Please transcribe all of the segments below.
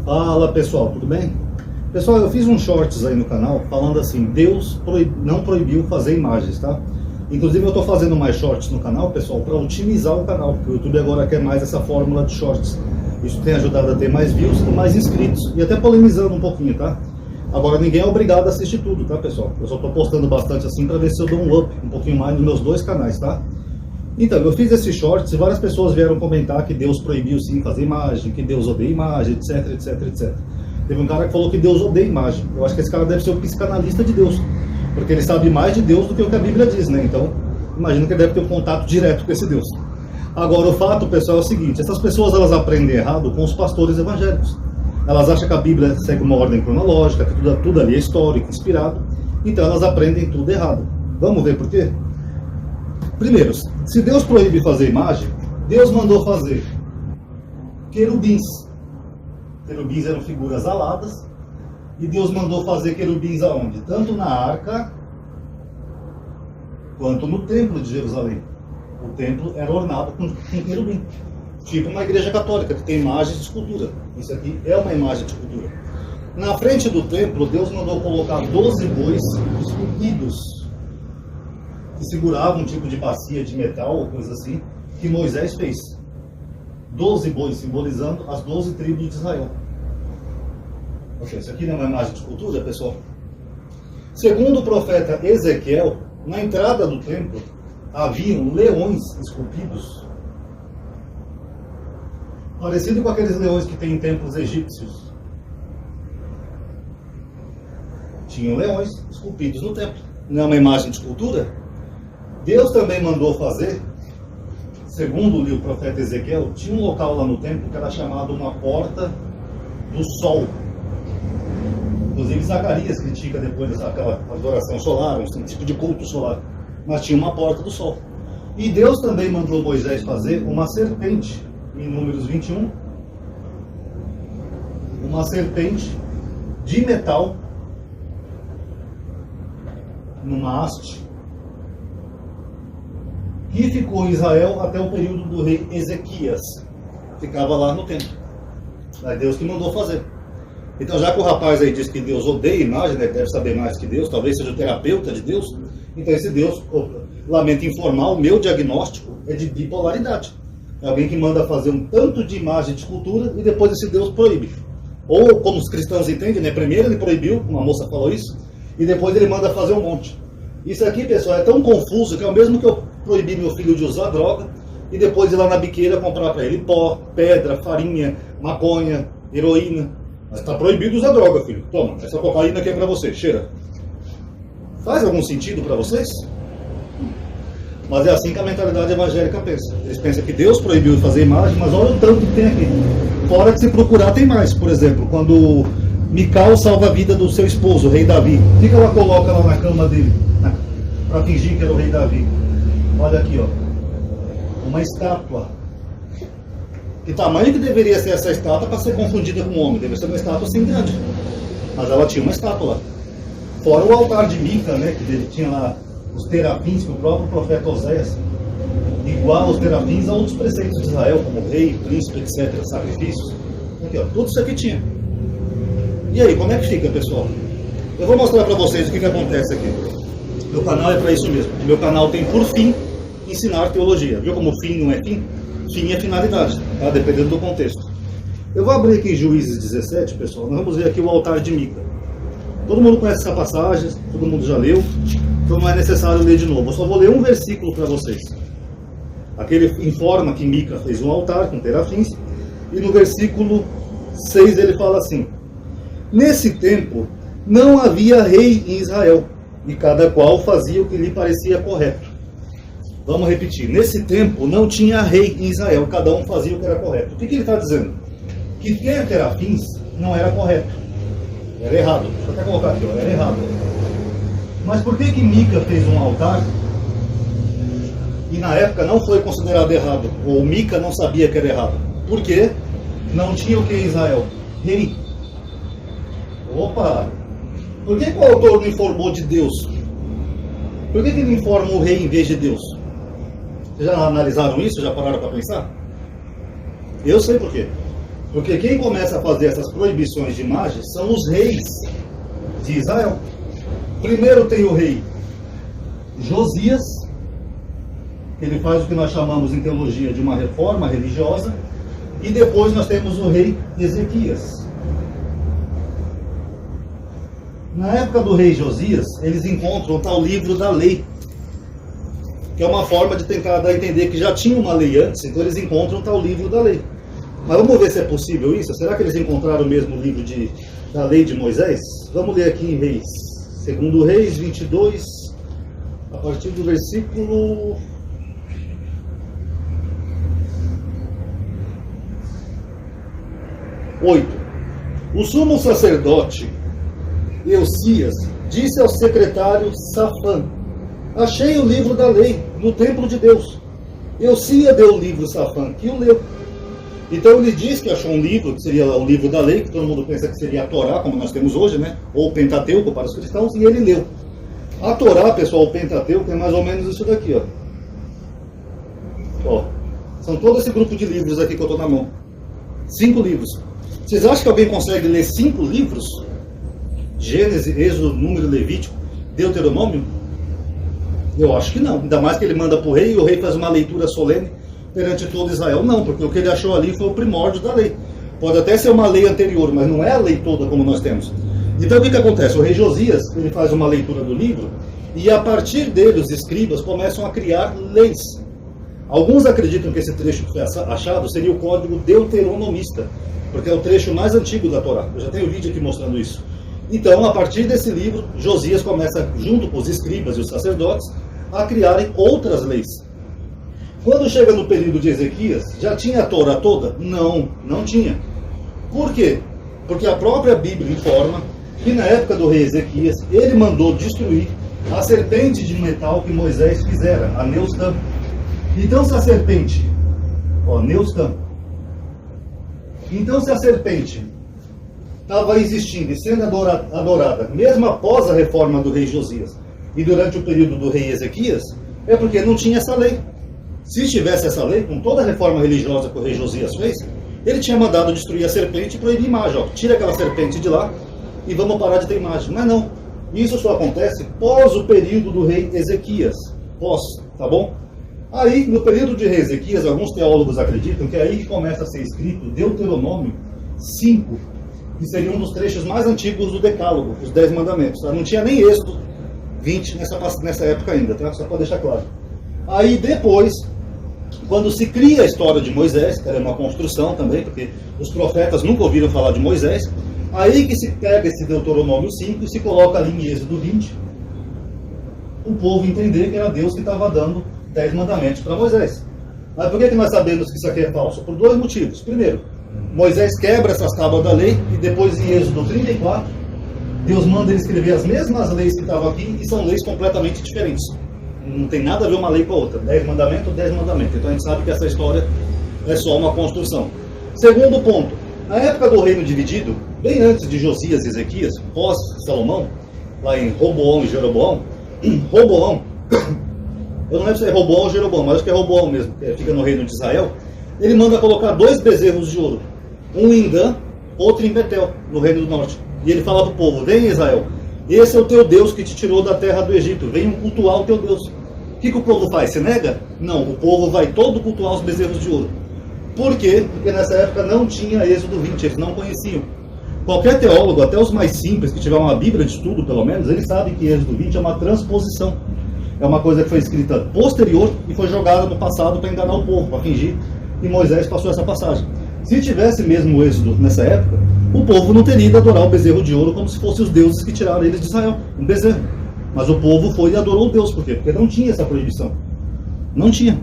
Fala pessoal, tudo bem? Pessoal, eu fiz uns shorts aí no canal falando assim, Deus não proibiu fazer imagens, tá? Inclusive eu tô fazendo mais shorts no canal, pessoal, para otimizar o canal, porque o YouTube agora quer mais essa fórmula de shorts. Isso tem ajudado a ter mais views e mais inscritos, e até polemizando um pouquinho, tá? Agora ninguém é obrigado a assistir tudo, tá pessoal? Eu só tô postando bastante assim para ver se eu dou um up um pouquinho mais nos meus dois canais, tá? Então, eu fiz esses shorts e várias pessoas vieram comentar que Deus proibiu sim fazer imagem, que Deus odeia imagem, etc, etc, etc. Teve um cara que falou que Deus odeia imagem. Eu acho que esse cara deve ser o psicanalista de Deus, porque ele sabe mais de Deus do que o que a Bíblia diz, né? Então, imagino que ele deve ter um contato direto com esse Deus. Agora, o fato, pessoal, é o seguinte, essas pessoas elas aprendem errado com os pastores evangélicos. Elas acham que a Bíblia segue uma ordem cronológica, que tudo ali é histórico, inspirado, então elas aprendem tudo errado. Vamos ver por quê? Primeiro, se Deus proíbe fazer imagem, Deus mandou fazer querubins. Querubins eram figuras aladas, e Deus mandou fazer querubins aonde? Tanto na arca, quanto no templo de Jerusalém. O templo era ornado com querubim. Tipo uma igreja católica, que tem imagens de escultura. Isso aqui é uma imagem de escultura. Na frente do templo, Deus mandou colocar 12 bois esculpidos, que seguravam um tipo de bacia de metal ou coisa assim, que Moisés fez. 12 bois, simbolizando as 12 tribos de Israel. Ok, isso aqui não é uma imagem de escultura, pessoal? Segundo o profeta Ezequiel, na entrada do templo, haviam leões esculpidos, parecido com aqueles leões que tem em templos egípcios. Tinham leões esculpidos no templo. Não é uma imagem de escultura? Deus também mandou fazer, segundo o profeta Ezequiel, tinha um local lá no templo que era chamado uma porta do sol. Inclusive Zacarias critica depois aquela adoração solar, um tipo de culto solar. Mas tinha uma porta do sol. E Deus também mandou Moisés fazer uma serpente, em Números 21, uma serpente de metal, numa haste, que ficou em Israel até o período do rei Ezequias. Ficava lá no templo. É Deus que mandou fazer. Então, já que o rapaz aí diz que Deus odeia imagem, né, deve saber mais que Deus, talvez seja o terapeuta de Deus, então esse Deus, lamento informar, o meu diagnóstico é de bipolaridade. É alguém que manda fazer um tanto de imagem de escultura e depois esse Deus proíbe. Ou, como os cristãos entendem, né, primeiro ele proibiu, uma moça falou isso, e depois ele manda fazer um monte. Isso aqui, pessoal, é tão confuso que é o mesmo que eu proibir meu filho de usar droga e depois ir lá na biqueira comprar para ele pó, pedra, farinha, maconha, heroína. Mas está proibido usar droga, filho. Toma, essa cocaína aqui é para você, cheira. Faz algum sentido para vocês? Mas é assim que a mentalidade evangélica pensa. Eles pensam que Deus proibiu de fazer imagem, mas olha o tanto que tem aqui. Fora que se procurar tem mais. Por exemplo, quando Mical salva a vida do seu esposo, o rei Davi, o que ela coloca lá na cama dele? Para fingir que era o rei Davi. Olha aqui, ó. Uma estátua. Que tamanho que deveria ser essa estátua para ser confundida com um homem? Deve ser uma estátua assim grande. Mas ela tinha uma estátua lá. Fora o altar de Mica, né? Que ele tinha lá os terafins que o próprio profeta Oséias iguala os terafins a outros preceitos de Israel, como rei, príncipe, etc. Sacrifícios. Aqui, ó. Tudo isso aqui tinha. E aí, como é que fica, pessoal? Eu vou mostrar para vocês o que acontece aqui. Meu canal é para isso mesmo. Meu canal tem por fim ensinar teologia. Viu como fim não é fim? Fim é finalidade, tá? Dependendo do contexto. Eu vou abrir aqui em Juízes 17, pessoal. Nós vamos ver aqui o altar de Mica. Todo mundo conhece essa passagem, todo mundo já leu, então não é necessário ler de novo. Eu só vou ler um versículo para vocês. Aqui ele informa que Mica fez um altar com terafins, e no versículo 6 ele fala assim: nesse tempo não havia rei em Israel, e cada qual fazia o que lhe parecia correto. Vamos repetir. Nesse tempo não tinha rei em Israel, cada um fazia o que era correto. O que ele está dizendo? Que ter terafins não era correto. Era errado. Deixa eu até colocar aqui, ó. Era errado. Mas por que Mica fez um altar e na época não foi considerado errado? Ou Mica não sabia que era errado? Por quê? Não tinha o que em Israel? Rei. Opa! Por que o autor não informou de Deus? Por que ele informa o rei em vez de Deus? Vocês já analisaram isso? Já pararam para pensar? Eu sei por quê. Porque quem começa a fazer essas proibições de imagens são os reis de Israel. Primeiro tem o rei Josias, que ele faz o que nós chamamos em teologia de uma reforma religiosa, e depois nós temos o rei Ezequias. Na época do rei Josias, eles encontram o tal livro da lei, que é uma forma de tentar dar a entender que já tinha uma lei antes, então eles encontram o tal livro da lei. Mas vamos ver se é possível isso? Será que eles encontraram o mesmo livro da lei de Moisés? Vamos ler aqui em Reis. Segundo Reis 22, a partir do versículo 8. O sumo sacerdote Eucias disse ao secretário Safã: achei o livro da lei no templo de Deus. Eucias deu o livro a Safã, que o leu. Então ele diz que achou um livro, que seria o livro da lei, que todo mundo pensa que seria a Torá, como nós temos hoje, né? Ou o Pentateuco para os cristãos, e ele leu. A Torá, pessoal, o Pentateuco é mais ou menos isso daqui, ó. São todo esse grupo de livros aqui que eu estou na mão. 5 livros. Vocês acham que alguém consegue ler 5 livros? Gênesis, Êxodo, Número, Levítico, Deuteronômio? Eu acho que não. Ainda mais que ele manda para o rei, e o rei faz uma leitura solene perante todo Israel. Não, porque o que ele achou ali foi o primórdio da lei. Pode até ser uma lei anterior, mas não é a lei toda como nós temos. Então o que acontece? O rei Josias, ele faz uma leitura do livro, e a partir dele os escribas começam a criar leis. Alguns acreditam que esse trecho que foi achado seria o código deuteronomista, porque é o trecho mais antigo da Torá. Eu já tenho vídeo aqui mostrando isso. Então, a partir desse livro, Josias começa, junto com os escribas e os sacerdotes, a criarem outras leis. Quando chega no período de Ezequias, já tinha a Torá toda? Não, não tinha. Por quê? Porque a própria Bíblia informa que na época do rei Ezequias, ele mandou destruir a serpente de metal que Moisés fizera, a Neustam. Então, se a serpente, Neustam. Então, se a serpente estava existindo e sendo adorada, mesmo após a reforma do rei Josias e durante o período do rei Ezequias, é porque não tinha essa lei. Se tivesse essa lei, com toda a reforma religiosa que o rei Josias fez, ele tinha mandado destruir a serpente e proibir imagem. Tira aquela serpente de lá e vamos parar de ter imagem. Mas não, isso só acontece pós o período do rei Ezequias. Tá bom? Aí, no período de rei Ezequias, alguns teólogos acreditam que é aí que começa a ser escrito Deuteronômio 5, que seria um dos trechos mais antigos do Decálogo, os 10 mandamentos. Tá? Não tinha nem Êxodo 20 nessa época ainda, tá? Só para deixar claro. Aí depois, quando se cria a história de Moisés, que era uma construção também, porque os profetas nunca ouviram falar de Moisés, aí que se pega esse Deuteronômio 5 e se coloca ali em Êxodo 20, o povo entender que era Deus que estava dando 10 mandamentos para Moisés. Mas por que nós sabemos que isso aqui é falso? Por 2 motivos. Primeiro, Moisés quebra essas tábuas da lei, e depois em Êxodo 34, Deus manda ele escrever as mesmas leis que estavam aqui, e são leis completamente diferentes. Não tem nada a ver uma lei com a outra. 10 mandamentos, 10 mandamentos. Então a gente sabe que essa história é só uma construção. Segundo ponto, na época do reino dividido, bem antes de Josias e Ezequias, pós-Salomão, lá em Roboão e Jeroboão, Roboão, eu não lembro se é Roboão ou Jeroboão, mas acho que é Roboão mesmo, que fica no reino de Israel, ele manda colocar 2 bezerros de ouro, um em Dan, outro em Betel, no reino do norte. E ele fala para o povo: vem Israel, esse é o teu Deus que te tirou da terra do Egito, venham cultuar o teu Deus. O que o povo faz? Se nega? Não, o povo vai todo cultuar os bezerros de ouro. Por quê? Porque nessa época não tinha Êxodo 20, eles não conheciam. Qualquer teólogo, até os mais simples, que tiver uma Bíblia de estudo pelo menos, eles sabem que Êxodo 20 é uma transposição. É uma coisa que foi escrita posterior e foi jogada no passado para enganar o povo, para fingir que Moisés passou essa passagem. Se tivesse mesmo o Êxodo nessa época, o povo não teria ido adorar o bezerro de ouro como se fossem os deuses que tiraram eles de Israel, um bezerro. Mas o povo foi e adorou o Deus. Por quê? Porque não tinha essa proibição. Não tinha.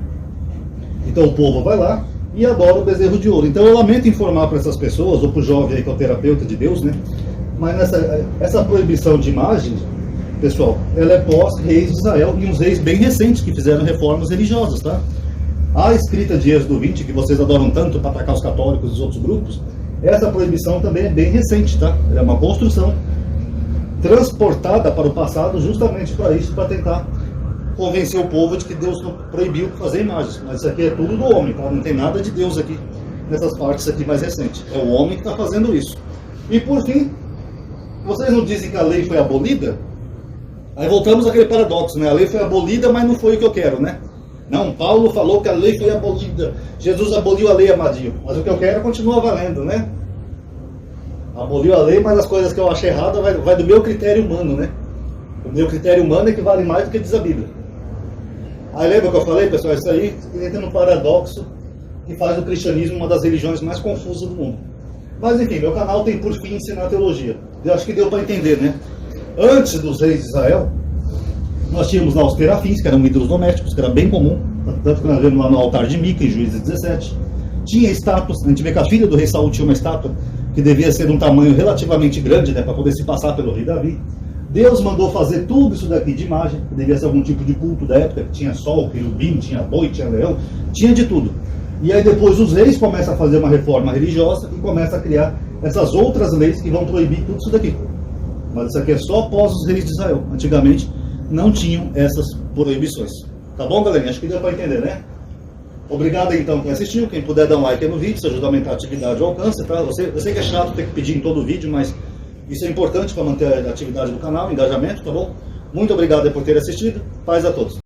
Então o povo vai lá e adora o bezerro de ouro. Então eu lamento informar para essas pessoas, ou para o jovem aí que é o terapeuta de Deus, né? Mas essa proibição de imagens, pessoal, ela é pós-reis de Israel, e uns reis bem recentes que fizeram reformas religiosas, tá? A escrita de Êxodo 20, que vocês adoram tanto para atacar os católicos e os outros grupos, essa proibição também é bem recente, tá? Ela é uma construção transportada para o passado justamente para isso, para tentar convencer o povo de que Deus não proibiu fazer imagens. Mas isso aqui é tudo do homem, tá? Não tem nada de Deus aqui nessas partes aqui mais recentes. É o homem que está fazendo isso. E por fim, vocês não dizem que a lei foi abolida? Aí voltamos àquele paradoxo, né? A lei foi abolida, mas não foi o que eu quero, né? Não, Paulo falou que a lei foi abolida. Jesus aboliu a lei, amadinho. Mas o que eu quero continua valendo, né? Aboliu a lei, mas as coisas que eu achei errada vai do meu critério humano, né? O meu critério humano é que vale mais do que diz a Bíblia. Aí lembra que eu falei, pessoal? Isso aí entra no paradoxo que faz do cristianismo uma das religiões mais confusas do mundo. Mas enfim, meu canal tem por fim ensinar teologia. Eu acho que deu para entender, né? Antes dos reis de Israel, nós tínhamos lá os terafins, que eram ídolos domésticos, que era bem comum, tanto que nós vemos lá no altar de Mica, em Juízes 17. Tinha estátuas, a gente vê que a filha do rei Saul tinha uma estátua que devia ser de um tamanho relativamente grande, né, para poder se passar pelo rei Davi. Deus mandou fazer tudo isso daqui de imagem, que devia ser algum tipo de culto da época, que tinha sol, querubim, tinha boi, tinha leão, tinha de tudo. E aí depois os reis começam a fazer uma reforma religiosa e começam a criar essas outras leis que vão proibir tudo isso daqui. Mas isso aqui é só após os reis de Israel. Antigamente não tinham essas proibições. Tá bom, galerinha? Acho que deu para entender, né? Obrigado então quem assistiu. Quem puder dar um like aí no vídeo, isso ajuda a aumentar a atividade e o alcance, tá? Eu sei que é chato ter que pedir em todo vídeo, mas isso é importante para manter a atividade do canal, o engajamento, tá bom? Muito obrigado aí por ter assistido. Paz a todos.